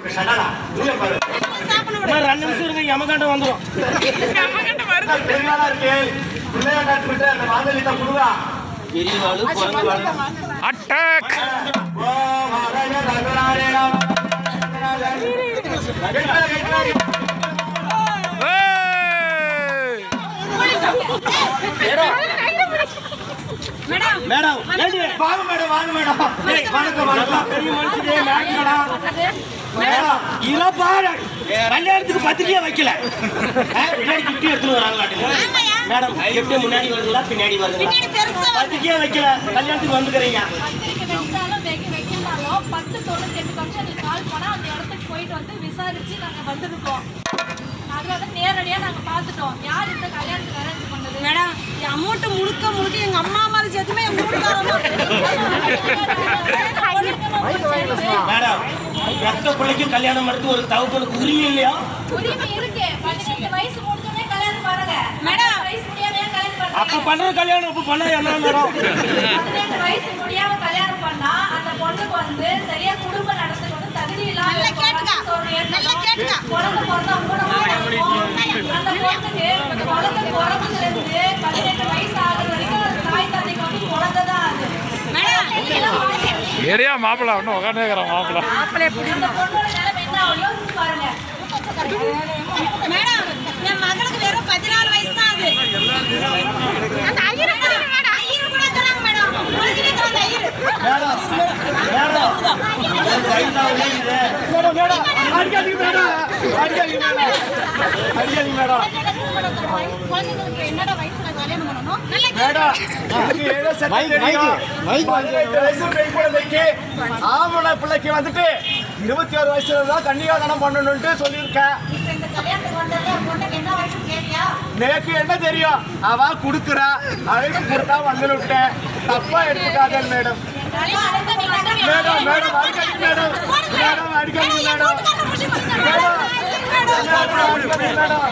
2 நிமிஷம் இருங்க, யமகண்டம் வந்துடும். அட்டாக் மேடம் வாங்க மேடம், வாங்க மேடம். வணக்கம் வணக்கம். பெரிய மனுஷனே மேடம். மேடம் இதோ பாரு, கல்யாணத்துக்கு பத்திரிக்கையே வைக்கல. பின்னாடி கிஃப்ட் எடுத்துன்னு வராங்க மேடம். கிஃப்ட் முன்னாடி வருதுங்களா பின்னாடி வருதுங்களா? பத்திரிக்கையே வைக்கல, கல்யாணத்துக்கு வந்துக்கிறீங்க. 10:98 ஃபங்க்ஷனுக்கு கால் பண்ணா அந்த இடத்துக்கு போயிட்டு வந்து விசாரிச்சு நாங்க வந்திருக்கோம். அதனால நேரடியா நாங்க பார்த்துட்டோம் யார் இந்த கல்யாணத்துக்கு அரேஞ்ச் பண்ணது. மேடம் அமௌண்ட் முழுக்க எங்க அம்மா மாதிரி சேர்த்துமே எங்க மேடம் பெத்த பிள்ளைக்கு கல்யாணம் எடுத்து ஒரு தவப்பனுக்கு உரிமை இல்லையா? உரிமை இருக்கு. 18 வயசு முடிஞ்சோடனே கல்யாணம் பாருங்க மேடம். வயசு முடியாம கல்யாணம் பண்ணா அப்ப பண்ற கல்யாணம் இப்ப பண்ணா என்ன மேடம்? 18 வயசு முடியாம கல்யாணம் பண்ணா அந்த பொண்ணுக்கு வந்து சரியா குடும்பம் நடத்துறது வந்து தகுதி இல்லாம நல்லா கேட்டுக்க. குழந்தை பிறந்தா அந்த பொண்ணுக்கு குழந்தை பிறந்ததுல இருந்து 18 வயசு ஆகுற வரைக்கும் அந்த தாய் தந்தைக்கு வந்து குழந்தை தான் அது. ஏரியா மாப்பிள்ள ஒன்றும் உட்காந்துக்கிறோம் மாப்பிள்ள அந்த பொண்ணோட நிலைமை என்ன ஆகும் யோசிச்சு பாருங்க. மேடம் என் மகளுக்கு வெறும் 14 வயசு தான் அது. அந்த ஐயர் கூட தராங்க மேடம். குழந்தைக்கு தராங்க ஐயர். மேடம் குழந்தைங்களுக்கு என்னடா வயசுல கல்யாணம் பண்ணணும்? ஆம்பளை பிள்ளைக்கு வந்துட்டு 21 வயசுல தான் கன்னிகாதானம் பண்ணணும்னு சொல்லியிருக்கேன். எனக்கு என்ன தெரியும்? அவ குடுக்குறா, அழைப்பு கொடுத்தா வந்து விட்டேன். தப்பா எடுத்துக்காத மேடம். மேடம் மேடம் அடிக்காதீங்க மேடம். மேடம் அடிக்காதீங்க மேடம். மேடம்